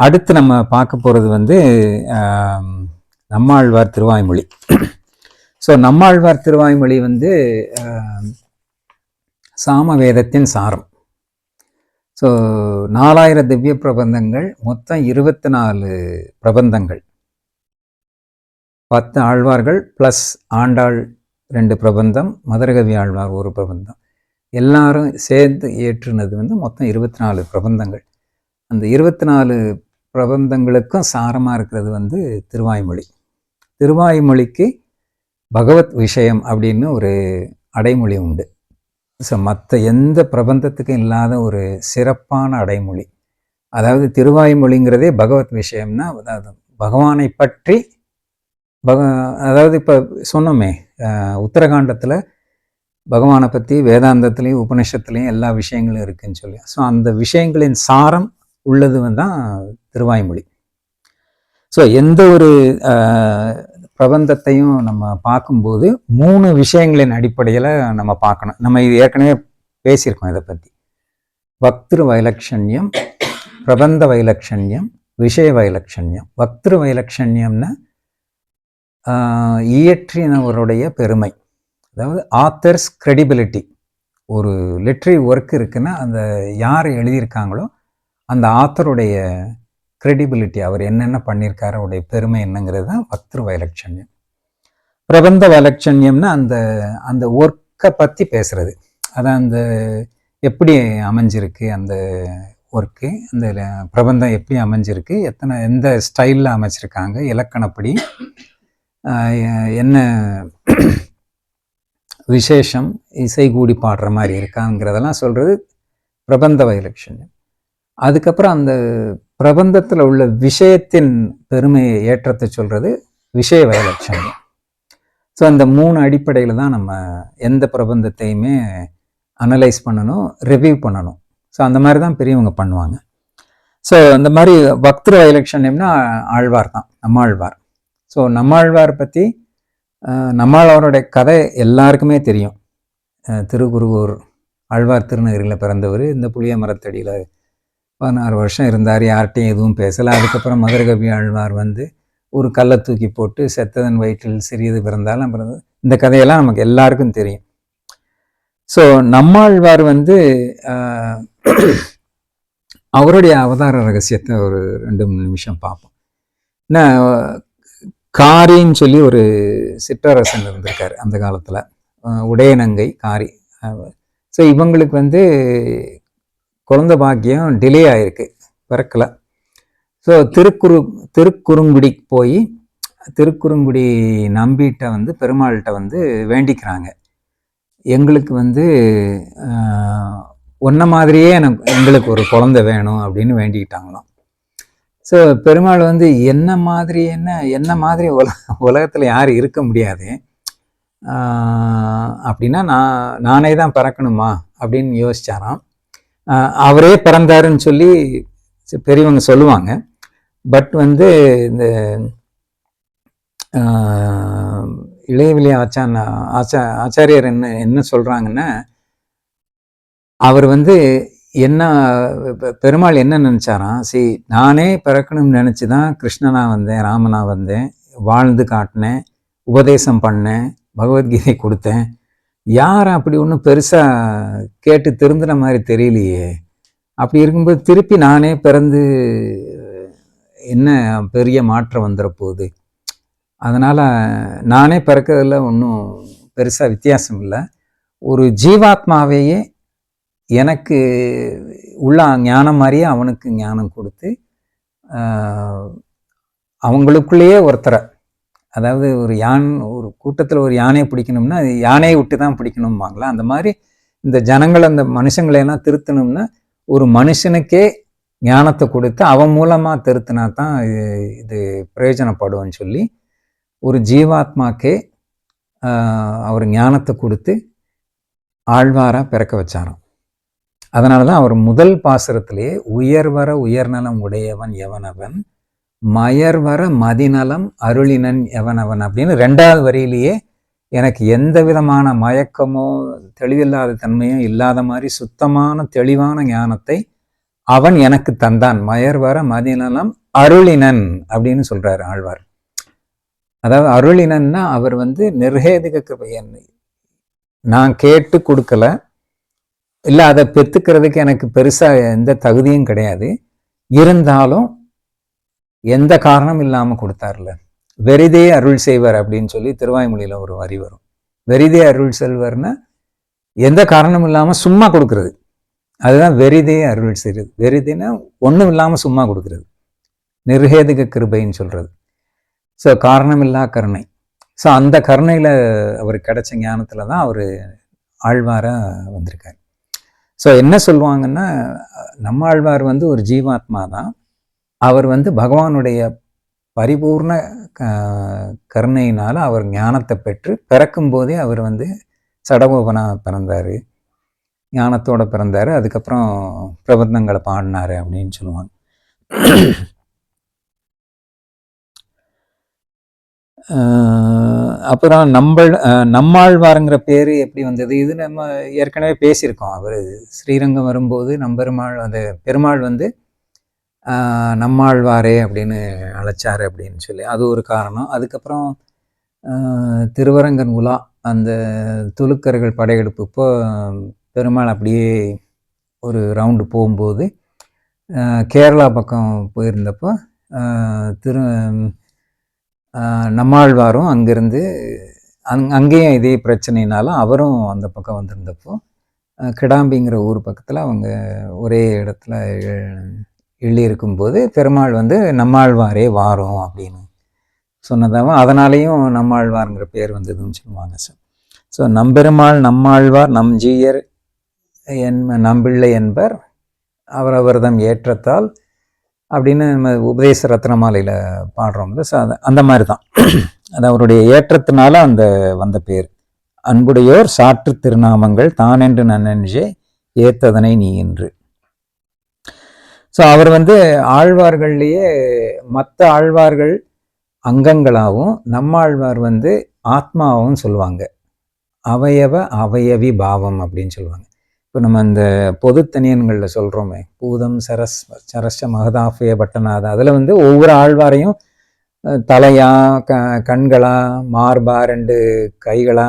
அடுத்து நம்ம பார்க்க போகிறது வந்து நம்மாழ்வார் திருவாய்மொழி. ஸோ நம்மாழ்வார் திருவாய்மொழி வந்து சாமவேதத்தின் சாரம். ஸோ 4000 திவ்ய பிரபந்தங்கள், மொத்தம் 24 பிரபந்தங்கள், 10 ஆழ்வார்கள் ப்ளஸ் ஆண்டாள் 2 பிரபந்தம், மதுரகவி ஆழ்வார் 1 பிரபந்தம், எல்லாரும் சேர்ந்து ஏற்றுனது வந்து மொத்தம் 24 பிரபந்தங்கள். அந்த 24 பிரபந்தங்களுக்கும் சாரமாக இருக்கிறது வந்து திருவாய்மொழி. திருவாய்மொழிக்கு பகவத் விஷயம் அப்படின்னு ஒரு அடைமொழி உண்டு. ஸோ மற்ற எந்த பிரபந்தத்துக்கும் இல்லாத ஒரு சிறப்பான அடைமொழி. அதாவது திருவாய்மொழிங்கிறதே பகவத் விஷயம்னா, அதாவது பகவானை பற்றி அதாவது இப்போ சொன்னோமே உத்தரகாண்டத்தில் பகவானை பற்றி வேதாந்தத்துலேயும் உபனிஷத்துலேயும் எல்லா விஷயங்களும் இருக்குதுன்னு சொல்லி. ஸோ அந்த விஷயங்களின் சாரம் உள்ளது தான் திருவாய்மொழி. ஸோ எந்த ஒரு பிரபந்தத்தையும் நம்ம பார்க்கும்போது 3 விஷயங்களின் அடிப்படையில் நம்ம பார்க்கணும். நம்ம இது ஏற்கனவே பேசியிருக்கோம் இதை பற்றி. வக்திரு வைலட்சண்யம், பிரபந்த வைலட்சண்யம், விஷய வைலட்சண்யம். வக்திரு வைலட்சண்யம்னா இயற்றினவருடைய பெருமை, அதாவது ஆத்தர்ஸ் கிரெடிபிலிட்டி. ஒரு லிட்ரரி ஒர்க் இருக்குன்னா அந்த யார் எழுதியிருக்காங்களோ அந்த ஆத்தருடைய கிரெடிபிலிட்டி, அவர் என்னென்ன பண்ணியிருக்காரு, அவருடைய பெருமை என்னங்கிறது தான் வக்திரு வைலட்சண்யம். பிரபந்த வைலட்சண்யம்னா அந்த அந்த ஒர்க்கை பற்றி பேசுறது, அதான் அந்த எப்படி அமைஞ்சிருக்கு அந்த ஒர்க்கு, அந்த பிரபந்தம் எப்படி அமைஞ்சிருக்கு, எந்த ஸ்டைலில் அமைச்சிருக்காங்க, இலக்கணப்படி என்ன விசேஷம், இசை கூடி பாடுற மாதிரி இருக்காங்கிறதெல்லாம் சொல்கிறது பிரபந்த வைலட்சண்யம். அதுக்கப்புறம் அந்த பிரபந்தத்தில் உள்ள விஷயத்தின் பெருமையை ஏற்றத்தை சொல்கிறது விஷய வைலட்சண்யம். ஸோ அந்த 3 அடிப்படையில் தான் நம்ம எந்த பிரபந்தத்தையுமே அனலைஸ் பண்ணணும், ரிவ்யூ பண்ணணும். ஸோ அந்த மாதிரி தான் பெரியவங்க பண்ணுவாங்க. ஸோ அந்த மாதிரி வக்திரு வைலட்சண்யம்னா ஆழ்வார் தான், நம்மாழ்வார். ஸோ நம்மாழ்வார் பற்றி நம்மாழ்வாருடைய கதை எல்லாருக்குமே தெரியும். திருக்குருகூர் ஆழ்வார் திருநகரில் பிறந்தவர். இந்த புளிய மரத்தடியில் 16 வருஷம் இருந்தார், யார்கிட்டையும் எதுவும் பேசலை. அதுக்கப்புறம் மதுரகவி ஆழ்வார் வந்து ஒரு கல்லை தூக்கி போட்டு செத்ததன் வயிற்றில் சிறியது பிறந்தாலும் பிறந்தது. இந்த கதையெல்லாம் நமக்கு எல்லாருக்கும் தெரியும். ஸோ நம்மாழ்வார் வந்து அவருடைய அவதார ரகசியத்தை ஒரு 2-3 நிமிஷம் பார்ப்போம். என்ன, காரின்னு சொல்லி ஒரு சிற்றரசன் இருந்திருக்காரு அந்த காலத்தில், உடையநங்கை காரி. ஸோ இவங்களுக்கு வந்து குழந்தை பாக்கியம் டிலே ஆகிருக்கு, பிறக்கலை. ஸோ திருக்குறுங்குடிக்கு போய் திருக்குறுங்குடி நம்பிகிட்ட வந்து பெருமாள்கிட்ட வந்து வேண்டிக்கிறாங்க, எங்களுக்கு வந்து ஒன்றை மாதிரியே எங்களுக்கு ஒரு குழந்தை வேணும் அப்படின்னு வேண்டிக்கிட்டாங்களாம். ஸோ பெருமாள் வந்து என்ன மாதிரி உலகத்தில் யாரும் இருக்க முடியாது அப்படின்னா நானே தான் பிறக்கணுமா அப்படின்னு யோசிச்சாராம். அவரே பிறந்தாருன்னு சொல்லி பெரியவங்க சொல்லுவாங்க. பட் வந்து இந்த இளையவிலி ஆச்சாரியர் என்ன சொல்கிறாங்கன்னா, அவர் வந்து என்ன பெருமாள் என்ன நினச்சாராம், நானே பிறக்கணும்னு நினச்சி தான் கிருஷ்ணனா வந்தேன், ராமனா வந்தேன், வாழ்ந்து காட்டினேன், உபதேசம் பண்ணேன், பகவத்கீதை கொடுத்தேன், யாரும் அப்படி ஒன்றும் பெருசாக கேட்டு திருந்துன மாதிரி தெரியலையே. அப்படி இருக்கும்போது திருப்பி நானே பிறந்து என்ன பெரிய மாற்றம் வந்துட போகுது, அதனால் நானே பிறக்கிறதுல ஒன்றும் பெருசாக வித்தியாசம் இல்லை, ஒரு ஜீவாத்மாவையே எனக்கு உள்ள ஞானம் மாதிரியே அவனுக்கு ஞானம் கொடுத்து அவங்களுக்குள்ளேயே ஒருத்தரை, அதாவது ஒரு கூட்டத்தில் ஒரு யானையை பிடிக்கணும்னா அது யானையை விட்டு தான் பிடிக்கணும்பாங்களா, அந்த மாதிரி இந்த ஜனங்கள் அந்த மனுஷங்களையெல்லாம் திருத்தணும்னா ஒரு மனுஷனுக்கே ஞானத்தை கொடுத்து அவன் மூலமாக திருத்தினா தான் இது பிரயோஜனப்படும்னு சொல்லி ஒரு ஜீவாத்மாக்கே அவர் ஞானத்தை கொடுத்து ஆழ்வாராக பிறக்க வச்சாராம். அதனால தான் அவர் முதல் பாசுரத்திலேயே உயர்வர உயர்நலம் உடையவன் எவனவன், மயர்வர மதிநலம் அருளினன் எவனவன் அப்படின்னு 2வது வரியிலேயே எனக்கு எந்த விதமான மயக்கமோ தெளிவில்லாத தன்மையும் இல்லாத மாதிரி சுத்தமான தெளிவான ஞானத்தை அவன் எனக்கு தந்தான் மயர்வர மதிநலம் அருளினன் அப்படின்னு சொல்றாரு ஆழ்வார். அதாவது அருளினன்னா அவர் வந்து நிர்ஹேதுக கிருபை, நான் கேட்டு கொடுக்கல, இல்லை அதை பெற்றுக்கிறதுக்கு எனக்கு பெருசா எந்த தகுதியும் கிடையாது, இருந்தாலும் எந்த காரணம் இல்லாம கொடுத்தார்ல. வெறிதே அருள் செய்வர் அப்படின்னு சொல்லி திருவாய்மொழியில ஒரு வரி வரும். வெறிதே அருள் செல்வர்னா எந்த காரணமும் இல்லாம சும்மா கொடுக்கறது, அதுதான் வெறிதே அருள் செய்வது. வெறிதேன்னா ஒன்றும் இல்லாம சும்மா கொடுக்கறது, நிர்ஹேதுக கிருபைன்னு சொல்றது. ஸோ காரணமில்லா கருணை. ஸோ அந்த கருணையில அவருக்கு கிடைச்ச ஞானத்துல தான் அவர் ஆழ்வாரா வந்திருக்காரு. ஸோ என்ன சொல்லுவாங்கன்னா, நம்ம ஆழ்வார் வந்து ஒரு ஜீவாத்மா தான். அவர் வந்து பகவானுடைய பரிபூர்ண கருணையினால அவர் ஞானத்தை பெற்று பிறக்கும் போதே அவர் வந்து சடகோபனா பிறந்தாரு, ஞானத்தோட பிறந்தாரு. அதுக்கப்புறம் பிரபந்தங்களை பாடினாரு அப்படின்னு சொல்லுவாங்க. அப்புறம் நம்மாழ்வாருங்கிற பேரு எப்படி வந்தது, இது நம்ம ஏற்கனவே பேசியிருக்கோம். அவர் ஸ்ரீரங்கம் வரும்போது நம்பெருமாள், அந்த பெருமாள் வந்து நம்மாழ்வாரே அப்படின்னு அழைச்சாரு அப்படின்னு சொல்லி அது ஒரு காரணம். அதுக்கப்புறம் திருவரங்கன் உலா, அந்த துலுக்கர்கள் படையெடுப்பு இப்போ பெருமாள் அப்படியே ஒரு ரவுண்டு போகும்போது கேரளா பக்கம் போயிருந்தப்போ நம்மாழ்வாரும் அங்கிருந்து அங்கேயும் இதே பிரச்சனைனாலும் அவரும் அந்த பக்கம் வந்திருந்தப்போ கிடாம்பிங்கிற ஊர் பக்கத்தில் அவங்க ஒரே இடத்துல எள்ளி இருக்கும்போது பெருமாள் வந்து நம்மாழ்வாரே வாரும் அப்படின்னு சொன்னதாகவும் அதனாலேயும் நம்மாழ்வாருங்கிற பேர் வந்ததுன்னு சொல்லுவாங்க சார். ஸோ நம்பெருமாள் நம்மாழ்வார் நம் ஜீயர் நம்பிள்ளை என்பர் அவரவர்தம் ஏற்றத்தால் அப்படின்னு நம்ம உபதேச ரத்னமாலையில் பாடுறோம்ல. ஸோ அந்த மாதிரி தான் அது அவருடைய ஏற்றத்தினால அந்த வந்த பேர். அன்புடையோர் சாற்று திருநாமங்கள் தானென்று நன்னெஞ்சே ஏத்ததனை நீ என்று. ஸோ அவர் வந்து ஆழ்வார்கள்லேயே மற்ற ஆழ்வார்கள் அங்கங்களாகவும் நம்மாழ்வார் வந்து ஆத்மாவும் சொல்லுவாங்க. அவயவி பாவம் அப்படின்னு சொல்லுவாங்க. இப்போ நம்ம இந்த பொது தனியன்களில் சொல்கிறோமே, பூதம் சரஸ்ய மகதாஃபய பட்டநாத, அதில் வந்து ஒவ்வொரு ஆழ்வாரையும் தலையா, கண்களா, மார்பா, 2 கைகளா,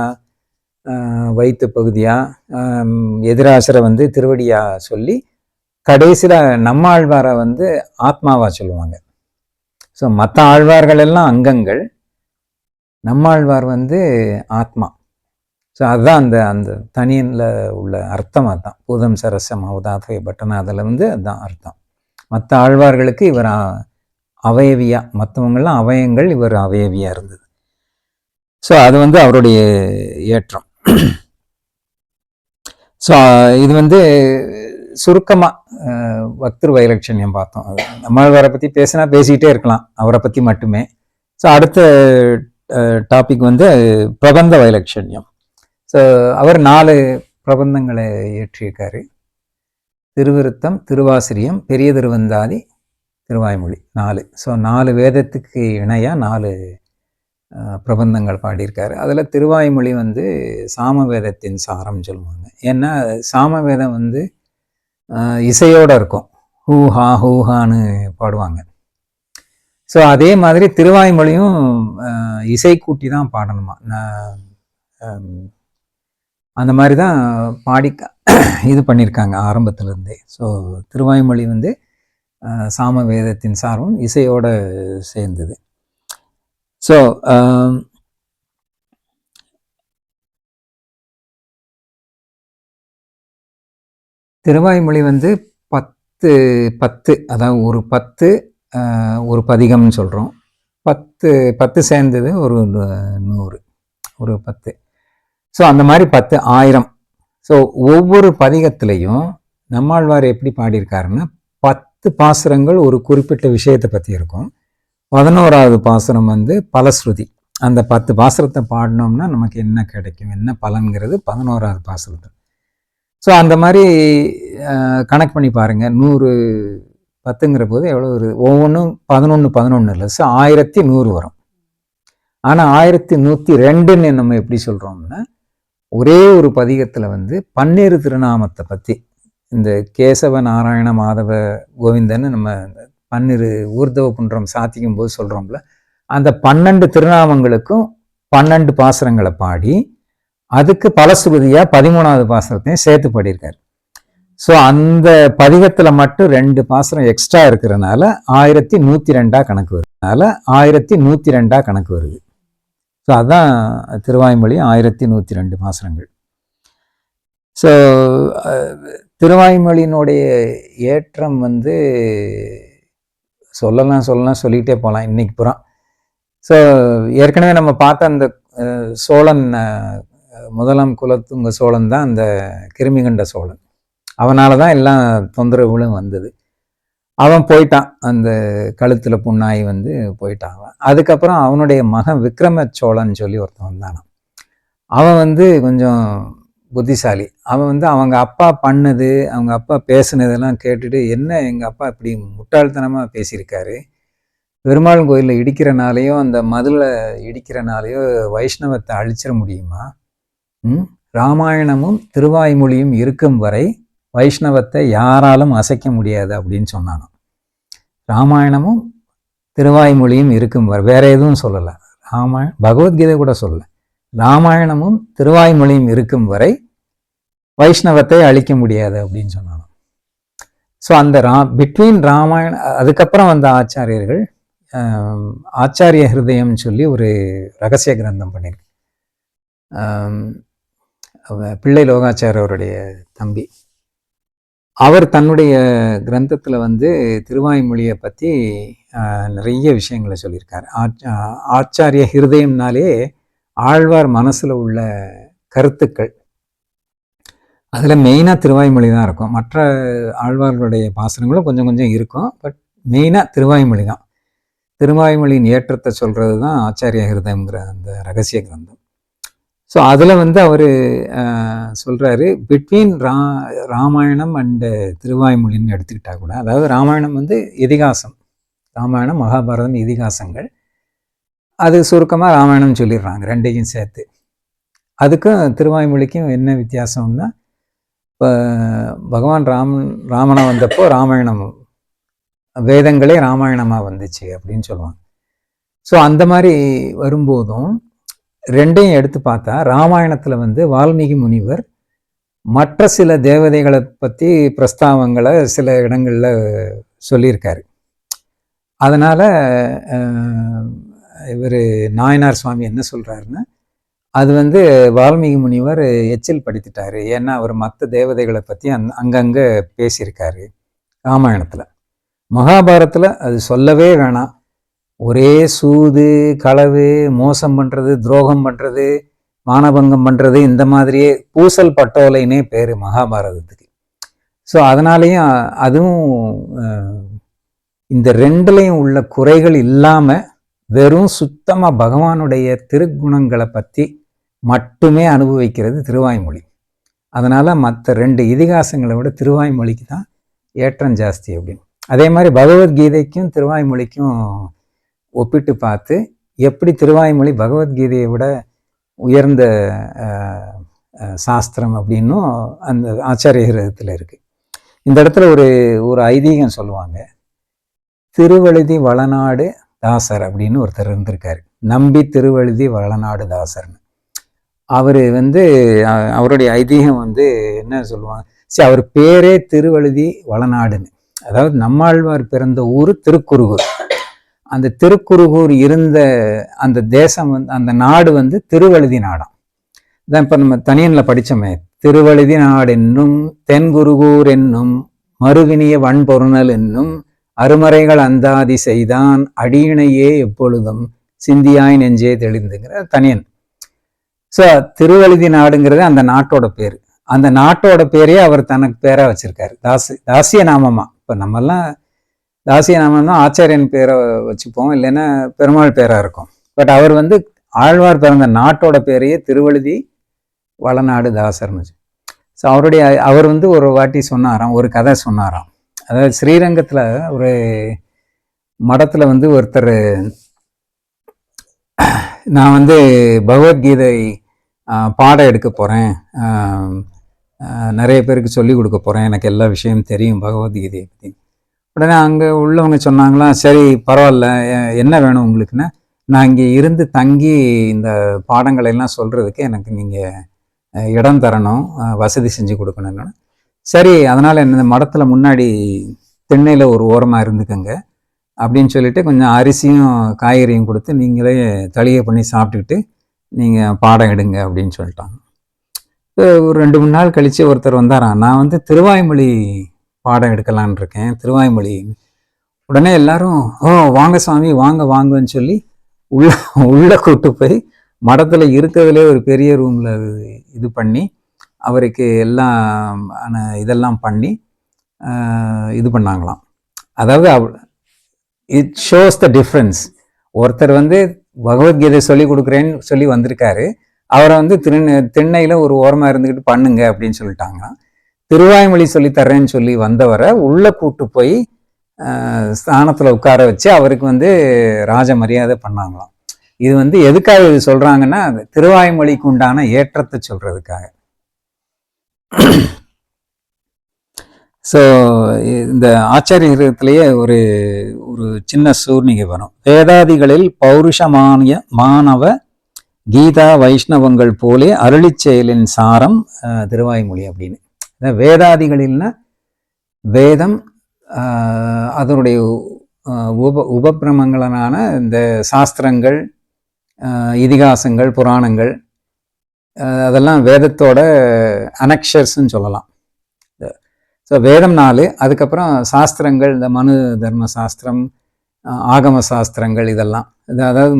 வயிற்று பகுதியா, எதிராசரை வந்து திருவடியா சொல்லி கடைசியில் நம்ம ஆழ்வாரை வந்து ஆத்மாவா சொல்லுவாங்க. ஸோ மற்ற ஆழ்வார்கள் எல்லாம் அங்கங்கள், நம்மாழ்வார் வந்து ஆத்மா. ஸோ அதுதான் அந்த அந்த தனியனில் உள்ள அர்த்தம். அதுதான் பூதம் சரசம் அவதாஃபய பட்டனா, அதில் வந்து அதுதான் அர்த்தம். மற்ற ஆழ்வார்களுக்கு இவர் அவயவியா, மற்றவங்களாம் அவயங்கள், இவர் அவயவியா இருந்தது. ஸோ அது வந்து அவருடைய ஏற்றம். ஸோ இது வந்து சுருக்கமாக பக்திர் வைலட்சண்யம் பார்த்தோம். நம்மாழ்வாரை பற்றி பேசினா பேசிக்கிட்டே இருக்கலாம், அவரை பற்றி மட்டுமே. ஸோ அடுத்த டாபிக் வந்து பிரபந்த வைலட்சண்யம். ஸோ அவர் 4 பிரபந்தங்களை இயற்றியிருக்காரு. திருவிருத்தம், திருவாசிரியம், பெரிய திருவந்தாதி, திருவாய்மொழி, 4. ஸோ 4 வேதத்துக்கு இணையாக 4 பிரபந்தங்கள் பாடியிருக்காரு. அதில் திருவாய்மொழி வந்து சாமவேதத்தின் சாரம் சொல்லுவாங்க. ஏன்னா சாமவேதம் வந்து இசையோடு இருக்கும், ஹூஹான்னு பாடுவாங்க. ஸோ அதே மாதிரி திருவாய்மொழியும் இசை கூட்டி தான் பாடணுமா, அந்த மாதிரி தான் பாடி இது பண்ணியிருக்காங்க ஆரம்பத்திலேருந்தே. ஸோ திருவாய்மொழி வந்து சாமவேதத்தின் சார்பும் இசையோடு சேர்ந்தது. ஸோ திருவாய்மொழி வந்து 10 அதாவது ஒரு 10 ஒரு பதிகம்னு சொல்கிறோம். 10 சேர்ந்தது ஒரு 100, ஒரு 10. ஸோ அந்த மாதிரி 10 1000. ஸோ ஒவ்வொரு பதிகத்திலையும் நம்மாழ்வார் எப்படி பாடியிருக்காருன்னா 10 பாசுரங்கள் ஒரு குறிப்பிட்ட விஷயத்தை பற்றி இருக்கும். 11வது பாசுரம் வந்து பலஸ்ருதி. அந்த 10 பாசுரத்தை பாடினோம்னா நமக்கு என்ன கிடைக்கும், என்ன பலன்கிறது 11வது பாசுரத்தில். ஸோ அந்த மாதிரி கனெக்ட் பண்ணி பாருங்கள். 100 10ங்கிற போது எவ்வளோ ஒரு ஒவ்வொன்றும் 11 இல்லை. ஸோ 1100 வரும். ஆனால் 1102ன்னு நம்ம எப்படி சொல்கிறோம்னா, ஒரே ஒரு பதிகத்தில் வந்து 12 திருநாமத்தை பற்றி இந்த கேசவ நாராயண மாதவ கோவிந்தன்னு நம்ம பன்னிரு ஊர்தவ புன்றம் சாத்திக்கும் போது சொல்கிறோம்ல, அந்த 12 திருநாமங்களுக்கும் 12 பாசுரங்களை பாடி அதுக்கு பலசுருதியாக 13வது பாசுரத்தையும் சேர்த்து பாடியிருக்காரு. ஸோ அந்த பதிகத்தில் மட்டும் 2 பாசுரம் எக்ஸ்ட்ரா இருக்கிறனால 1102 கணக்கு வருது. ஸோ அதான் திருவாய்மொழி 1102 பாசுரங்கள். ஸோ திருவாய்மொழியினுடைய ஏற்றம் வந்து சொல்லலாம் சொல்லிகிட்டே போகலாம் இன்னைக்கு புறம். ஸோ ஏற்கனவே நம்ம பார்த்த அந்த சோழன், முதலாம் குலத்துங்க சோழன் தான் அந்த கிருமிகண்ட சோழன். அவனால தான் எல்லாம் தொந்தரவுகளும் வந்தது. அவன் போயிட்டான், அந்த கழுத்தில் புண்ணாய் வந்து போயிட்டான் அவன். அதுக்கப்புறம் அவனுடைய மகன் விக்ரம சோழன் சொல்லி ஒருத்தன் வந்தானான். அவன் வந்து கொஞ்சம் புத்திசாலி. அவன் வந்து அவங்க அப்பா பண்ணது, அவங்க அப்பா பேசுனதெல்லாம் கேட்டுட்டு, என்ன எங்கள் அப்பா இப்படி முட்டாள்தனமாக பேசியிருக்காரு, பெருமாள் கோயிலில் இடிக்கிறனாலேயோ அந்த மதுளை இடிக்கிறனாலேயோ வைஷ்ணவத்தை அழிச்சிட முடியுமா? ராமாயணமும் திருவாய்மொழியும் இருக்கும் வரை வைஷ்ணவத்தை யாராலும் அசைக்க முடியாது அப்படின்னு சொன்னானோ. ராமாயணமும் திருவாய்மொழியும் இருக்கும் வரை, வேற எதுவும் சொல்லலை, பகவத்கீதை கூட சொல்லலை, ராமாயணமும் திருவாய்மொழியும் இருக்கும் வரை வைஷ்ணவத்தை அழிக்க முடியாது அப்படின்னு சொன்னாங்க. ஸோ அந்த பிட்வீன் ராமாயண, அதுக்கப்புறம் வந்த ஆச்சாரியர்கள் ஆச்சாரிய ஹிருதயம் சொல்லி ஒரு ரகசிய கிரந்தம் பண்ணியிருக்கு. பிள்ளை லோகாச்சாரியருடைய தம்பி அவர் தன்னுடைய கிரந்தத்தில் வந்து திருவாய்மொழியை பற்றி நிறைய விஷயங்களை சொல்லியிருக்காரு. ஆச்சாரிய ஹிருதயம்னாலே ஆழ்வார் மனசில் உள்ள கருத்துக்கள், அதில் மெயினாக திருவாய்மொழி தான் இருக்கும். மற்ற ஆழ்வார்களுடைய பாசனங்களும் கொஞ்சம் கொஞ்சம் இருக்கும், பட் மெயினாக திருவாய்மொழி தான். திருவாய்மொழியின் ஏற்றத்தை சொல்கிறது தான் ஆச்சாரிய ஹிருதயங்கிற அந்த ரகசிய கிரந்தம். ஸோ அதில் வந்து அவர் சொல்கிறாரு, பிட்வீன் ராமாயணம் அண்டு திருவாய்மொழின்னு எடுத்துக்கிட்டா கூட, அதாவது ராமாயணம் வந்து இதிகாசம், ராமாயணம் மகாபாரதம் இதிகாசங்கள், அது சுருக்கமாக ராமாயணம் சொல்லிடுறாங்க ரெண்டையும் சேர்த்து. அதுக்கும் திருவாய்மொழிக்கும் என்ன வித்தியாசம்னா, இப்போ பகவான் ராமனை வந்தப்போ ராமாயணம் வேதங்களே ராமாயணமாக வந்துச்சு அப்படின்னு சொல்லுவாங்க. ஸோ அந்த மாதிரி வரும்போதும் ரெண்டையும் எடுத்து பார்த்தா, ராமாயணத்தில் வந்து வால்மீகி முனிவர் மற்ற சில தேவதைகளை பற்றி பிரஸ்தாவங்களை சில இடங்களில் சொல்லியிருக்காரு. அதனால் இவர் நாயனார் சுவாமி என்ன சொல்கிறாருன்னா, அது வந்து வால்மீகி முனிவர் எச்சில் படித்துட்டாரு, ஏன்னா அவர் மற்ற தேவதைகளை பற்றி அங்கங்கே பேசியிருக்காரு ராமாயணத்தில். மகாபாரத்தில் அது சொல்லவே வேணாம், ஒரே சூது களவு, மோசம் பண்ணுறது, துரோகம் பண்ணுறது, மானபங்கம் பண்ணுறது, இந்த மாதிரியே பூசல் பட்டோலைன்னே பேர் மகாபாரதத்துக்கு. ஸோ அதனாலேயும் அதுவும் இந்த ரெண்டுலேயும் உள்ள குறைகள் இல்லாமல் வெறும் சுத்தமாக பகவானுடைய திருக்குணங்களை பற்றி மட்டுமே அனுபவிக்கிறது திருவாய்மொழி. அதனால் மற்ற 2 இதிகாசங்களை விட திருவாய்மொழிக்கு தான் ஏற்றம் ஜாஸ்தி அப்படின்னு. அதே மாதிரி பகவத்கீதைக்கும் திருவாய்மொழிக்கும் ஒப்பிட்டு பார்த்து, எப்படி திருவாய்மொழி பகவத்கீதையை விட உயர்ந்த சாஸ்திரம் அப்படின்னும் அந்த ஆச்சாரிய ஹிருதயத்தில் இருக்குது. இந்த இடத்துல ஒரு ஐதீகம் சொல்லுவாங்க. திருவழுதி வளநாடு தாசர் அப்படின்னு ஒருத்தர் இருந்திருக்காரு, நம்பி திருவழுதி வளநாடு தாசர்னு. அவர் வந்து அவருடைய ஐதீகம் வந்து என்ன சொல்லுவாங்க, சரி அவர் பேரே திருவழுதி வளநாடுன்னு. அதாவது நம்மாழ்வார் பிறந்த ஊர் திருக்குறுகூர். அந்த திருக்குறுகூர் இருந்த அந்த தேசம் வந்து, அந்த நாடு வந்து திருவழுதி நாடாம். இதான் இப்போ நம்ம தனியனில் படித்தோமே, திருவழுதி நாடு என்னும் தென்குருகூர் என்னும் மறுவினிய வன்பொருணல் என்னும் அருமறைகள் அந்தாதி செய்தான் அடியினையே எப்பொழுதும் சிந்தியாய் நெஞ்சே தெளிந்துங்கிற தனியன். ஸோ திருவழுதி நாடுங்கிறது அந்த நாட்டோட பேர். அந்த நாட்டோட பேரையே அவர் தனக்கு பேராக வச்சிருக்காரு, தாசிய நாமமா. இப்போ நம்மெல்லாம் தாசிய நாமம் தான் ஆச்சாரியன் பேரை வச்சுப்போம், இல்லைன்னா பெருமாள் பேராக இருக்கும். பட் அவர் வந்து ஆழ்வார் பிறந்த நாட்டோட பேரையே திருவழுதி வளநாடு தாசர்னு. ஸோ அவர் வந்து ஒரு வாட்டி சொன்னாராம், ஒரு கதை சொன்னாராம். அதாவது ஸ்ரீரங்கத்தில் ஒரு மடத்தில் வந்து ஒருத்தர், நான் வந்து பகவத்கீதை பாடம் எடுக்க போகிறேன், நிறைய பேருக்கு சொல்லிக் கொடுக்க போகிறேன், எனக்கு எல்லா விஷயமும் தெரியும் பகவத்கீதையை பற்றி. உடனே அங்கே உள்ளவங்க சொன்னாங்களாம், சரி பரவாயில்ல, என்ன வேணும் உங்களுக்குன்னா, நான் இங்கே இருந்து தங்கி இந்த பாடங்களை எல்லாம் சொல்கிறதுக்கு எனக்கு நீங்கள் இடம் தரணும், வசதி செஞ்சு கொடுக்கணும்னு. சரி, அதனால் என்ன மடத்தில் முன்னாடி திண்ணையில் ஒரு ஓரமாக இருந்துக்கங்க அப்படின்னு சொல்லிட்டு கொஞ்சம் அரிசியும் காய்கறியும் கொடுத்து நீங்களே தளிகை பண்ணி சாப்பிட்டுக்கிட்டு நீங்கள் பாடம் எடுங்க அப்படின்னு சொல்லிட்டாங்க. ஒரு 2-3 நாள் கழித்து ஒருத்தர் வந்தாராம், நான் வந்து திருவாய்மொழி பாடம் எடுக்கலான் இருக்கேன், திருவாய்மொழி. உடனே எல்லாரும், ஓ வாங்க சுவாமி, வாங்க வாங்கன்னு சொல்லி உள்ள கூட்டு போய் மடத்தில் இருக்கிறதுலே ஒரு பெரிய ரூமில் இது பண்ணி அவருக்கு எல்லாம் இதெல்லாம் பண்ணி இது பண்ணாங்களாம். அதாவது இட் ஷோஸ் த டிஃப்ரென்ஸ். ஒருத்தர் வந்து பகவத்கீதை சொல்லி கொடுக்குறேன்னு சொல்லி வந்திருக்காரு, அவரை வந்து திண்ணையில் ஒரு ஓரமாக இருந்துக்கிட்டு பண்ணுங்க அப்படின்னு சொல்லிட்டாங்க. திருவாய்மொழி சொல்லித்தர்றேன்னு சொல்லி வந்தவரை உள்ள கூட்டு போய் ஸ்தானத்தில் உட்கார வச்சு அவருக்கு வந்து ராஜ மரியாதை பண்ணாங்களாம். இது வந்து எதுக்காக இது சொல்றாங்கன்னா, திருவாய்மொழிக்கு உண்டான ஏற்றத்தை சொல்றதுக்காக. ஸோ இந்த ஆச்சாரியத்திலேயே ஒரு ஒரு சின்ன சூர்ணிகை வரும். வேதாதிகளில் பௌருஷமானிய மாணவ கீதா வைஷ்ணவங்கள் போலே அருளிச் செயலின் சாரம் திருவாய்மொழி அப்படின்னு. வேதாதிகளில்னா வேதம், அதனுடைய உபபிரமங்களான இந்த சாஸ்திரங்கள், இதிகாசங்கள், புராணங்கள், அதெல்லாம் வேதத்தோட அனக்ஷர்ஸ்ன்னு சொல்லலாம். ஸோ வேதம் 4, அதுக்கப்புறம் சாஸ்திரங்கள், இந்த மனு தர்ம சாஸ்திரம், ஆகம சாஸ்திரங்கள், இதெல்லாம். அதாவது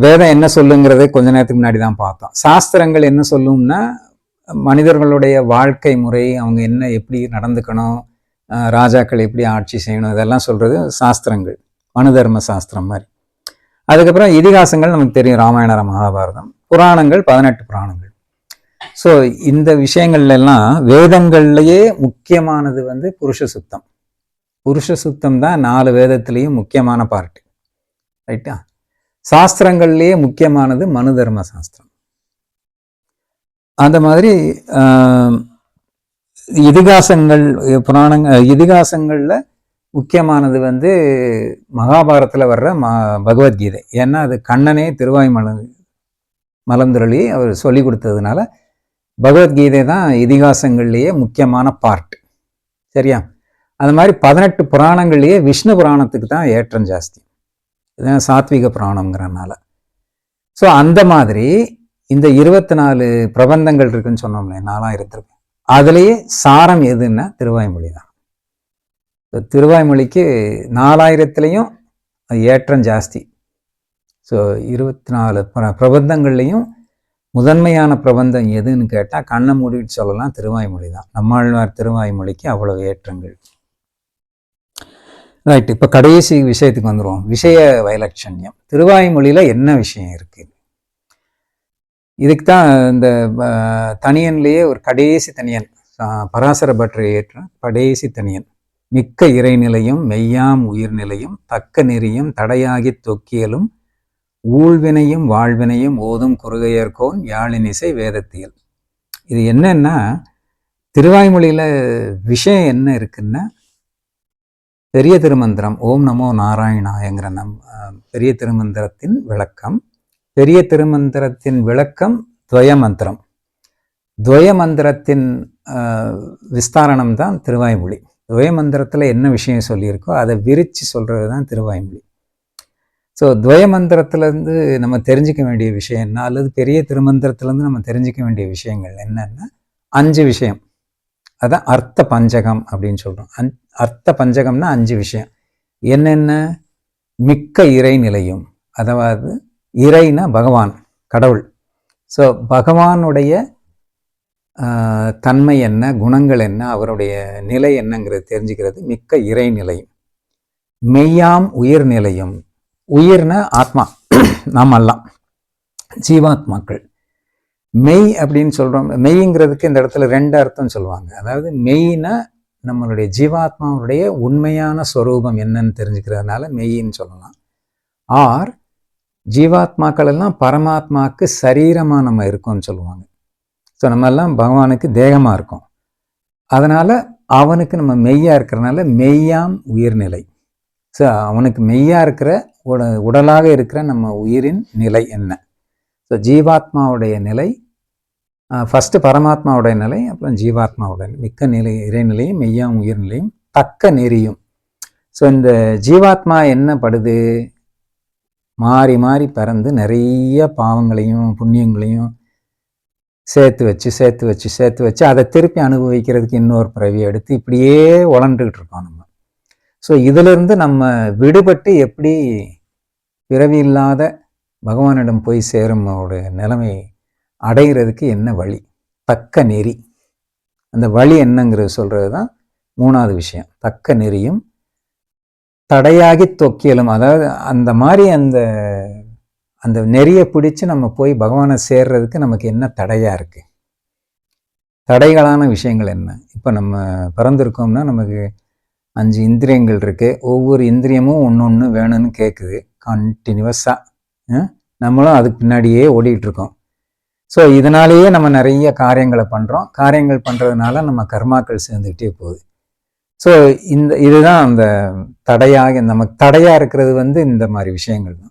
வேதம் என்ன சொல்லுங்கிறதை கொஞ்ச நேரத்துக்கு முன்னாடி தான் பார்த்தோம். சாஸ்திரங்கள் என்ன சொல்லும்னா, மனிதர்களுடைய வாழ்க்கை முறை, அவங்க என்ன எப்படி நடந்துக்கணும், ராஜாக்கள் எப்படி ஆட்சி செய்யணும், இதெல்லாம் சொல்றது சாஸ்திரங்கள், மனு தர்ம சாஸ்திரம் மாதிரி. அதுக்கப்புறம் இதிகாசங்கள் நமக்கு தெரியும், ராமாயண மகாபாரதம். புராணங்கள் 18 புராணங்கள். ஸோ இந்த விஷயங்கள்ல எல்லாம் வேதங்கள்லயே முக்கியமானது வந்து புருஷ சுத்தம். புருஷ சுத்தம் தான் 4 வேதத்திலையும் முக்கியமான பார்ட், ரைட்டா? சாஸ்திரங்கள்லயே முக்கியமானது மனு தர்ம சாஸ்திரம். அந்த மாதிரி இதிகாசங்கள்ல முக்கியமானது வந்து மகாபாரத்தில் வர்ற பகவத்கீதை. ஏன்னா அது கண்ணனே திருவாய் மலர்ந்துருளி அவர் சொல்லி கொடுத்ததுனால பகவத்கீதை தான் இதிகாசங்கள்லேயே முக்கியமான பார்ட், சரியா? அது மாதிரி 18 புராணங்கள்லேயே விஷ்ணு புராணத்துக்கு தான் ஏற்றம் ஜாஸ்தி, இதுதான் சாத்விக புராணங்கிறனால. ஸோ அந்த மாதிரி இந்த 24 பிரபந்தங்கள் இருக்குன்னு சொன்னோம்ல, 4000 அதுலேயே சாரம் எதுன்னா திருவாய்மொழி தான். திருவாய்மொழிக்கு 4000த்துலேயும் ஏற்றம் ஜாஸ்தி. ஸோ 24 பிரபந்தங்கள்லையும் முதன்மையான பிரபந்தம் எதுன்னு கேட்டால் கண்ணை மூடிட்டு சொல்லலாம் திருவாய்மொழி தான். நம்மாழ்வார் திருவாய்மொழிக்கு அவ்வளவு ஏற்றங்கள். ரைட், இப்போ கடைசி விஷயத்துக்கு வந்துடுவோம். விஷய வைலட்சண்யம். திருவாய்மொழியில் என்ன விஷயம் இருக்குது? இதுக்கு தான் இந்த தனியன்லேயே ஒரு கடைசி தனியன், பராசர பற்றை ஏற்ற கடைசி தனியன். மிக்க இறைநிலையும் மெய்யாம் உயிர்நிலையும் தக்க நெறியும் தடையாகி தொக்கியலும் ஊழ்வினையும் வாழ்வினையும் ஓதும் குறுகையர்கோன் யாழினிசை வேதத்தியல். இது என்னன்னா, திருவாய்மொழியில விஷயம் என்ன இருக்குன்னா, பெரிய திருமந்திரம் ஓம் நமோ நாராயணாயங்கிற பெரிய திருமந்திரத்தின் விளக்கம். பெரிய திருமந்திரத்தின் விளக்கம் துவயமந்திரம். துவயமந்திரத்தின் விஸ்தாரணம் தான் திருவாய்மொழி. துவயமந்திரத்தில் என்ன விஷயம் சொல்லியிருக்கோ அதை விரித்து சொல்கிறது தான் திருவாய்மொழி. ஸோ துவயமந்திரத்துலேருந்து நம்ம தெரிஞ்சிக்க வேண்டிய விஷயம் என்ன, அல்லது பெரிய திருமந்திரத்துலேருந்து நம்ம தெரிஞ்சிக்க வேண்டிய விஷயங்கள் என்னன்னா 5 விஷயம். அதான் அர்த்த பஞ்சகம் அப்படின்னு சொல்கிறோம். அர்த்த பஞ்சகம்னா 5 விஷயம். என்னென்ன? மிக்க இறைநிலையும், அதாவது இறைனா பகவான், கடவுள். ஸோ பகவானுடைய தன்மை என்ன, குணங்கள் என்ன, அவருடைய நிலை என்னங்கிறது தெரிஞ்சுக்கிறது மிக்க இறைநிலையும். மெய்யாம் உயிர்நிலையும். உயிர்னா ஆத்மா, நாம் எல்லாம் ஜீவாத்மாக்கள். மெய் அப்படின்னு சொல்கிறோம். மெய்ங்கிறதுக்கு இந்த இடத்துல 2 அர்த்தம் சொல்லுவாங்க. அதாவது மெய்னா நம்மளுடைய ஜீவாத்மாவுடைய உண்மையான ஸ்வரூபம் என்னன்னு தெரிஞ்சுக்கிறதுனால மெய்ன்னு சொல்லலாம். ஆர் ஜீவாத்மாக்கள் எல்லாம் பரமாத்மாவுக்கு சரீரமாக நம்ம இருக்கோம்னு சொல்லுவாங்க. ஸோ ஸோ நம்ம எல்லாம் பகவானுக்கு தேகமாக இருக்கும். அதனால் அவனுக்கு நம்ம மெய்யாக இருக்கிறனால மெய்யாம் உயிர்நிலை. ஸோ அவனுக்கு மெய்யாக இருக்கிற உடலாக இருக்கிற நம்ம உயிரின் நிலை என்ன? ஸோ ஜீவாத்மாவுடைய நிலை, ஃபஸ்ட்டு பரமாத்மாவுடைய நிலை, அப்புறம் ஜீவாத்மாவுடைய மிக்க நிலை, இறைநிலையும் மெய்யாம் உயிர்நிலையும் தக்க நெறியும். ஸோ இந்த ஜீவாத்மா என்ன படுது? மாறி மாறி பிறந்து நிறைய பாவங்களையும் புண்ணியங்களையும் சேர்த்து வச்சு அதை திருப்பி அனுபவிக்கிறதுக்கு இன்னொரு பிறவி எடுத்து இப்படியே உழண்டுகிட்டு இருக்கோம் நம்ம. ஸோ இதிலிருந்து நம்ம விடுபட்டு எப்படி பிறவி இல்லாத பகவானிடம் போய் சேரும் நிலைமை அடைகிறதுக்கு என்ன வழி? தக்க நெறி. அந்த வழி என்னங்கிறது சொல்கிறது தான் 3வது விஷயம். தக்க நெறியும் தடையாகி தொக்கியலும். அதாவது அந்த மாதிரி அந்த நெறியை பிடிச்சி நம்ம போய் பகவானை சேர்றதுக்கு நமக்கு என்ன தடையாக இருக்குது? தடைகளான விஷயங்கள் என்ன? இப்போ நம்ம பிறந்திருக்கோம்னா நமக்கு 5 இந்திரியங்கள் இருக்குது. ஒவ்வொரு இந்திரியமும் ஒன்று வேணும்னு கேட்குது கண்டினியூவஸாக. நம்மளும் அதுக்கு பின்னாடியே ஓடிட்டுருக்கோம். ஸோ இதனாலேயே நம்ம நிறைய காரியங்களை பண்ணுறோம். காரியங்கள் பண்ணுறதுனால நம்ம கர்மாக்கள் சேர்ந்துக்கிட்டே போகுது. ஸோ இதுதான் அந்த தடையாக, நமக்கு தடையாக இருக்கிறது இந்த மாதிரி விஷயங்கள் தான்.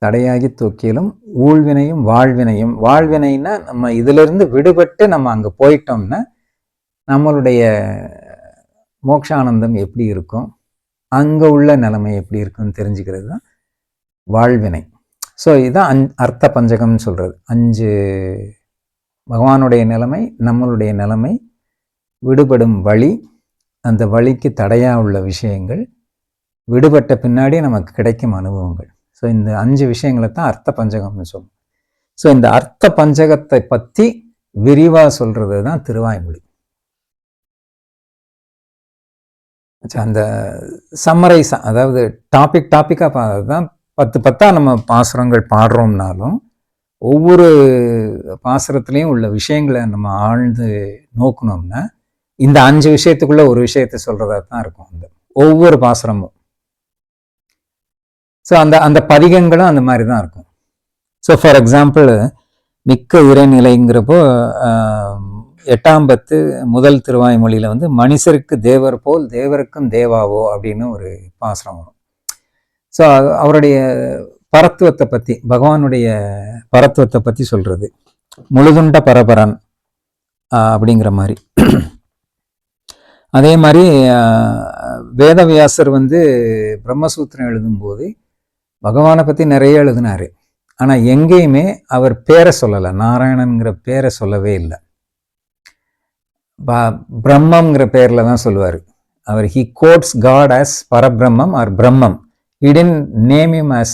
தடையாகி தூக்கிலும் ஊழ்வினையும் வாழ்வினையும். வாழ்வினைன்னா நம்ம இதிலிருந்து விடுபட்டு நம்ம அங்கே போயிட்டோம்னா நம்மளுடைய மோட்சானந்தம் எப்படி இருக்கும், அங்கே உள்ள நிலைமை எப்படி இருக்குன்னு தெரிஞ்சுக்கிறது தான் வாழ்வினை. ஸோ இதுதான் அர்த்த பஞ்சகம்னு சொல்கிறது. 5 பகவானுடைய நிலைமை, நம்மளுடைய நிலைமை, விடுபடும் வழி, அந்த வழிக்கு தடையாக உள்ள விஷயங்கள், விடுபட்ட பின்னாடி நமக்கு கிடைக்கும் அனுபவங்கள். ஸோ இந்த 5 விஷயங்களை தான் அர்த்த பஞ்சகம்னு சொல்லுவோம். ஸோ இந்த அர்த்த பஞ்சகத்தை பற்றி விரிவாக சொல்கிறது தான் திருவாய்மொழி. அந்த சம்மரைஸ், அதாவது டாப்பிக்காக தான் 10 நம்ம பாசுரங்கள் பாடுறோம்னாலும் ஒவ்வொரு பாசுரத்துலேயும் உள்ள விஷயங்களை நம்ம ஆழ்ந்து நோக்கணும்னா இந்த 5 விஷயத்துக்குள்ள ஒரு விஷயத்தை சொல்கிறதா தான் இருக்கும் அந்த ஒவ்வொரு பாசுரமும். ஸோ அந்த பதிகங்களும் அந்த மாதிரி தான் இருக்கும். ஸோ ஃபார் எக்ஸாம்பிள் மிக்க இறைநிலைங்கிறப்போ 8ஆம் பத்து முதல் திருவாய்மொழியில் மனுஷருக்கு தேவர் போல் தேவருக்கும் தேவாவோ அப்படின்னு ஒரு பாசுரம் வரும். ஸோ அவருடைய பரத்துவத்தை பற்றி, பகவானுடைய பரத்துவத்தை பற்றி சொல்கிறது. முழுதுண்ட பரபரன் அப்படிங்கிற மாதிரி. அதே மாதிரி வேதவியாசர் பிரம்மசூத்திரம் எழுதும்போது பகவானை பற்றி நிறைய எழுதினார். ஆனால் எங்கேயுமே அவர் பேரை சொல்லலை, நாராயணன்கிற பேரை சொல்லவே இல்லை. பிரம்மங்கிற பேரில் தான் சொல்லுவார் அவர். He quotes God as Parabrahmam or Brahmam. He didn't name him as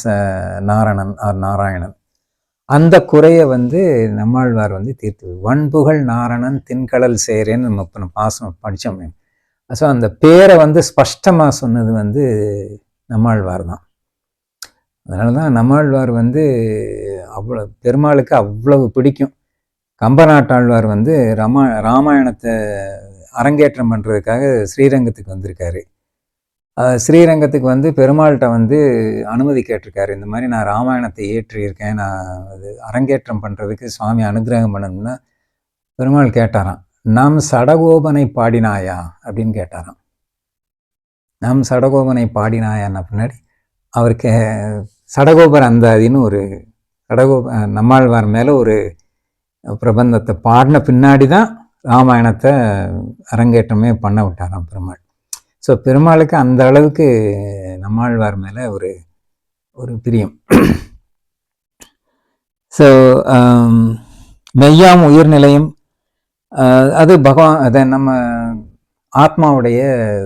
Narayanan or Narayanan. அந்த குறையை நம்மாழ்வார் தீர்த்து, வன்புகழ் நாரணன் தின்கடல் சேரேன்னு நம்ம இப்போ பாசம் படித்தோமே. ஸோ அந்த பேரை ஸ்பஷ்டமாக சொன்னது நம்மாழ்வார் தான். அதனால தான் நம்மாழ்வார் அவ்வளோ பெருமாளுக்கு அவ்வளவு பிடிக்கும். கம்பநாட்டாழ்வார் ராமாயணத்தை அரங்கேற்றம் பண்ணுறதுக்காக ஸ்ரீரங்கத்துக்கு வந்திருக்காரு. ஸ்ரீரங்கத்துக்கு பெருமாள்கிட்ட அனுமதி கேட்டிருக்காரு. இந்த மாதிரி நான் ராமாயணத்தை ஏற்றியிருக்கேன், நான் அது அரங்கேற்றம் பண்ணுறதுக்கு சுவாமி அனுகிரகம் பண்ணணும்னா பெருமாள் கேட்டாராம், நாம் சடகோபனை பாடினாயா அப்படின்னு கேட்டாராம். நாம் சடகோபனை பாடினாயான்னா பின்னாடி அவருக்கு சடகோபர் அந்தாதின்னு ஒரு நம்மாழ்வார் மேலே ஒரு பிரபந்தத்தை பாடின பின்னாடி தான் ராமாயணத்தை அரங்கேற்றமே பண்ண விட்டாராம் பெருமாள். ஸோ பெருமாளுக்கு அந்த அளவுக்கு நம்மாழ்வார் மேலே ஒரு பிரியம். ஸோ மெய்யாம் உயிர்நிலையும் அது பகவான், அதை நம்ம ஆத்மாவுடைய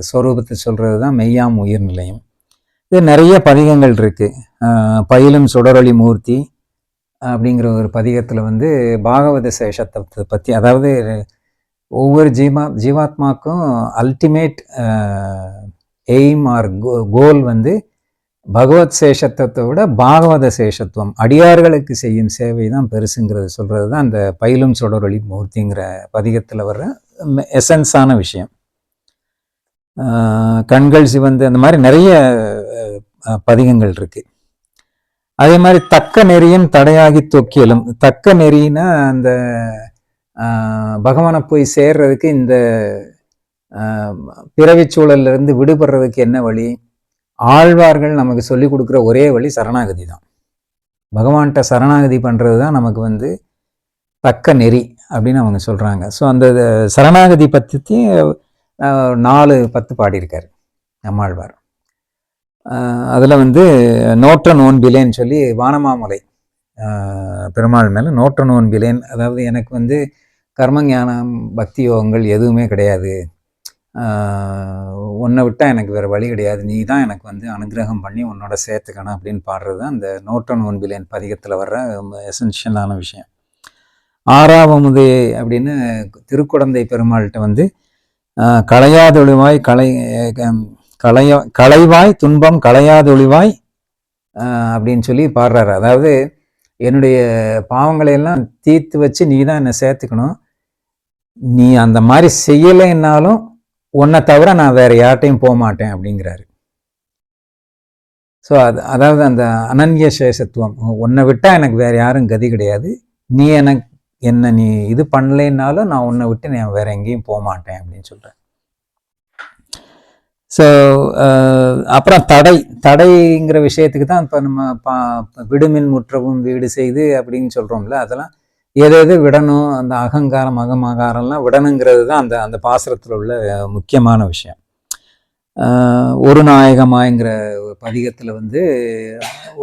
ஸ்வரூபத்தை சொல்கிறது தான் மெய்யாம் உயிர்நிலையும். இது நிறைய பதிகங்கள் இருக்குது. பயிலும் சுடரொளி மூர்த்தி அப்படிங்கிற ஒரு பதிகத்தில் பாகவத சேஷத்தை பற்றி, அதாவது ஒவ்வொரு ஜீவாத்மாக்கும் அல்டிமேட் எய்ம் ஆர் கோல் பகவத் சேஷத்துவத்தை விட பாகவத சேஷத்துவம், அடியார்களுக்கு செய்யும் சேவை தான் பெருசுங்கிறது சொல்கிறது தான் அந்த பயிலும் சுடரொளி மூர்த்திங்கிற பதிகத்தில் வர்ற எசன்ஸான விஷயம். கண்கள் சிவந்து அந்த மாதிரி நிறைய பதிகங்கள் இருக்குது. அதே மாதிரி தக்க நெறியும் தடையாகி தொக்கியலும். தக்க நெறின்னா அந்த பகவானை போய் சேர்றதுக்கு இந்த பிறவி சூழல்ல இருந்து விடுபடுறதுக்கு என்ன வழி? ஆழ்வார்கள் நமக்கு சொல்லி கொடுக்குற ஒரே வழி சரணாகதி தான். பகவான்கிட்ட சரணாகதி பண்றது தான் நமக்கு வந்து தக்க நெறி அப்படின்னு அவங்க சொல்றாங்க. ஸோ அந்த சரணாகதி பற்றி 4-10 பாடியிருக்காரு நம்மாழ்வார். அதில் வந்து நோற்ற நோன்பிலேன்னு சொல்லி வானமாமலை பெருமாள் மேலே நோற்ற நோன்பிலேன், அதாவது எனக்கு வந்து கர்மஞானம் பக்தி யோகங்கள் எதுவுமே கிடையாது, உன்னை விட்டால் எனக்கு வேறு வழி கிடையாது, நீ தான் எனக்கு வந்து அனுகிரகம் பண்ணி உன்னோட சேர்த்துக்கணும் அப்படின்னு பாடுறது தான் அந்த நோற்ற நோன்பிலேன் பதிகத்தில் வர்ற எசென்ஷியலான விஷயம். ஆறாவமுதே அப்படின்னு திருக்குடந்தை பெருமாள்கிட்ட வந்து களையாதொழிவாய் களைவாய் துன்பம் களையாதொழிவாய் அப்படின்னு சொல்லி பாடுறாரு. அதாவது என்னுடைய பாவங்களை எல்லாம் தீர்த்து வச்சு நீ தான் என்னை சேர்த்துக்கணும், நீ அந்த மாதிரி செய்யலைன்னாலும் உன்னை தவிர நான் வேற யார்ட்டையும் போக மாட்டேன் அப்படிங்கிறாரு. ஸோ அதாவது அந்த அனன்ய சேஷத்துவம், உன்னை விட்டா எனக்கு வேற யாரும் கதி கிடையாது, நீ என்ன நீ இது பண்ணலைன்னாலும் நான் உன்னை விட்டு நான் வேற எங்கேயும் போக மாட்டேன் அப்படின்னு சொல்றேன். ஸோ அப்புறம் தடைங்கிற விஷயத்துக்கு தான் இப்போ நம்ம விடுமின் முற்றவும் வீடு செய்து அப்படின்னு சொல்கிறோம்ல, அதெல்லாம் எது விடணும், அந்த அகங்காரம் அகமகாரம்லாம் விடணுங்கிறது தான் அந்த பாசுரத்தில் உள்ள முக்கியமான விஷயம். ஒரு நாயகமாய்ங்கிற பதிகத்தில் வந்து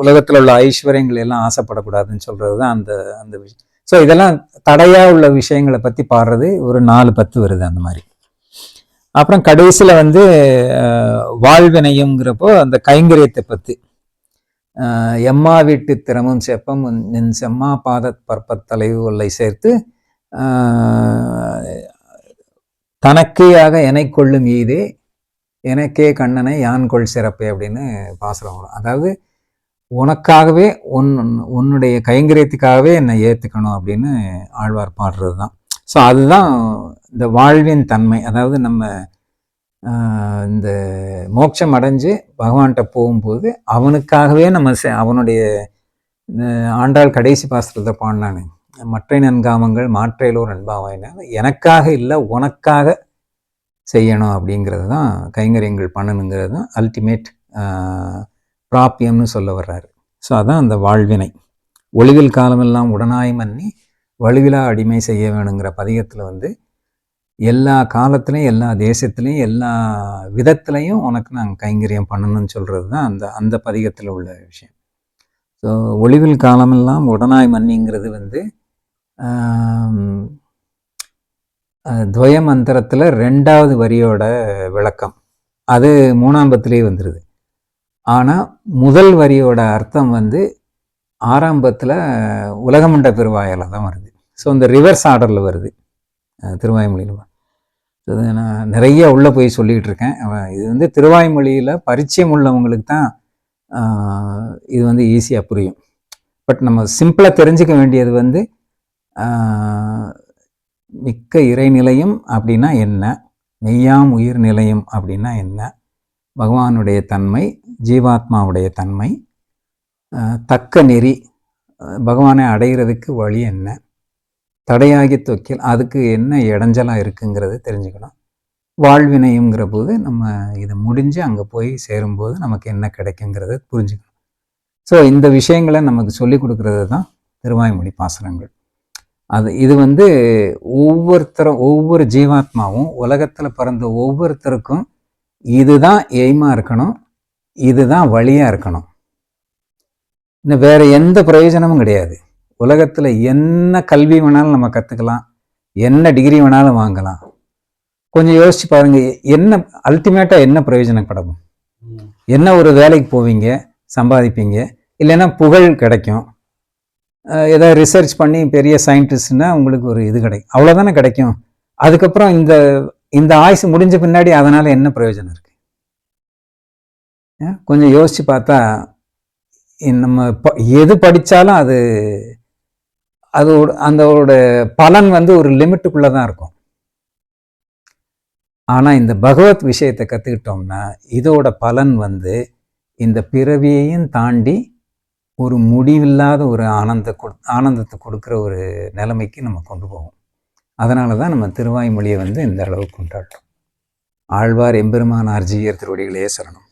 உலகத்தில் உள்ள ஐஸ்வர்யங்கள் எல்லாம் ஆசைப்படக்கூடாதுன்னு சொல்கிறது தான் அந்த விஷயம். ஸோ இதெல்லாம் தடையாக உள்ள விஷயங்களை பற்றி பாடுறது ஒரு 4-10 வருது அந்த மாதிரி. அப்புறம் கடைசியில் வந்து வாழ்வினையுங்கிறப்போ அந்த கைங்கரியத்தை பற்றி எம்மா வீட்டு திறமும் செப்பம் நின் செம்மா பாத பற்பத்தலைவு ஒல்லை சேர்த்து தனக்கேயாக எனை கொள்ளும் ஈதே எனக்கே கண்ணனை யான் கொள் சிறப்பே அப்படின்னு பாசுரம் வரும். அதாவது உனக்காகவே உன்னுடைய கைங்கரியத்துக்காகவே என்னை ஏற்றுக்கணும் அப்படின்னு ஆழ்வார் பாடுறது தான். ஸோ அதுதான் இந்த வாழ்வின் தன்மை. அதாவது நம்ம இந்த மோட்சம் அடைஞ்சு பகவான்கிட்ட போகும்போது அவனுக்காகவே நம்ம அவனுடைய ஆண்டாள் கடைசி பாசுரத்தை பாடினானே, மற்ற நன்காமங்கள் மாற்றையிலோர் அன்பாவாயினா, எனக்காக இல்லை உனக்காக செய்யணும் அப்படிங்கிறது தான் கைங்கரியங்கள் பண்ணணுங்கிறது தான் அல்டிமேட் பிராப்பியம்னு சொல்ல வர்றாரு. ஸோ அதான் அந்த வாழ்வினை. ஒளிவில் காலமெல்லாம் உடனாய் மன்னி வலுவிலா அடிமை செய்ய வேணுங்கிற பதிகத்தில் வந்து எல்லா காலத்துலேயும் எல்லா தேசத்துலேயும் எல்லா விதத்துலையும் உனக்கு நாங்கள் கைங்கரியம் பண்ணணும்னு சொல்கிறது தான் அந்த பதிகத்தில் உள்ள விஷயம். ஸோ ஒளிவில் காலமெல்லாம் உடனாய் மன்னிங்கிறது வந்து துவய மந்திரத்தில் 2வது வரியோட விளக்கம். அது 3ஆம் பத்திலே வந்துடுது. ஆனால் முதல் வரியோட அர்த்தம் வந்து 6ஆம் பத்தில் உலகமண்ட பெருவாயால் தான் வருது. ஸோ இந்த ரிவர்ஸ் ஆர்டரில் வருது திருவாய்மொழியில். இது நான் நிறைய உள்ளே போய் சொல்லிகிட்டு இருக்கேன். இது வந்து திருவாய்மொழியில் பரிச்சயம் உள்ளவங்களுக்கு தான் இது வந்து ஈஸியாக புரியும். பட் நம்ம சிம்பிளாக தெரிஞ்சுக்க வேண்டியது வந்து மிக்க இறைநிலையம் அப்படின்னா என்ன, மெய்யாம் உயிர் நிலையம் அப்படின்னா என்ன, பகவானுடைய தன்மை, ஜீவாத்மாவுடைய தன்மை, தக்க நெறி, பகவானை அடைகிறதுக்கு வழி என்ன, தடையாகி தொக்கில் அதுக்கு என்ன இடைஞ்சலாக இருக்குங்கிறது தெரிஞ்சுக்கணும். வாழ்வினையுங்கிற போது நம்ம இதை முடிஞ்சு அங்கே போய் சேரும்போது நமக்கு என்ன கிடைக்குங்கிறத புரிஞ்சுக்கணும். ஸோ இந்த விஷயங்களை நமக்கு சொல்லி கொடுக்கறது தான் திருவாய்மொழி பாசுரங்கள். இது வந்து ஒவ்வொரு ஜீவாத்மாவும் உலகத்தில் பிறந்த ஒவ்வொருத்தருக்கும் இதுதான் எய்மாக இருக்கணும், இதுதான் வழியாக இருக்கணும். இன்னும் வேற எந்த பிரயோஜனமும் கிடையாது. உலகத்தில் என்ன கல்வி வேணாலும் நம்ம கற்றுக்கலாம், என்ன டிகிரி வேணாலும் வாங்கலாம். கொஞ்சம் யோசிச்சு பாருங்க, என்ன அல்டிமேட்டாக என்ன பிரயோஜனப்படும்? என்ன ஒரு வேலைக்கு போவீங்க, சம்பாதிப்பீங்க, இல்லைன்னா புகழ் கிடைக்கும், ஏதாவது ரிசர்ச் பண்ணி பெரிய சயின்டிஸ்ட்னா உங்களுக்கு ஒரு இது கிடைக்கும், அவ்வளோதானே கிடைக்கும். அதுக்கப்புறம் இந்த ஆயுசு முடிஞ்ச பின்னாடி அதனால என்ன பிரயோஜனம் இருக்கு? கொஞ்சம் யோசிச்சு பார்த்தா நம்ம எது படித்தாலும் அதோட பலன் வந்து ஒரு லிமிட்டுக்குள்ளே தான் இருக்கும். ஆனால் இந்த பகவத் விஷயத்தை கற்றுக்கிட்டோம்னா இதோட பலன் வந்து இந்த பிறவியையும் தாண்டி ஒரு முடிவில்லாத ஒரு ஆனந்தத்தை கொடுக்குற ஒரு நிலைமைக்கு நம்ம கொண்டு போவோம். அதனால தான் நம்ம திருவாய்மொழியை இந்த அளவுக்கு கொண்டாடுறோம். ஆழ்வார் எம்பெருமானார் ஜீயர் திருவடிகளே சரணம்.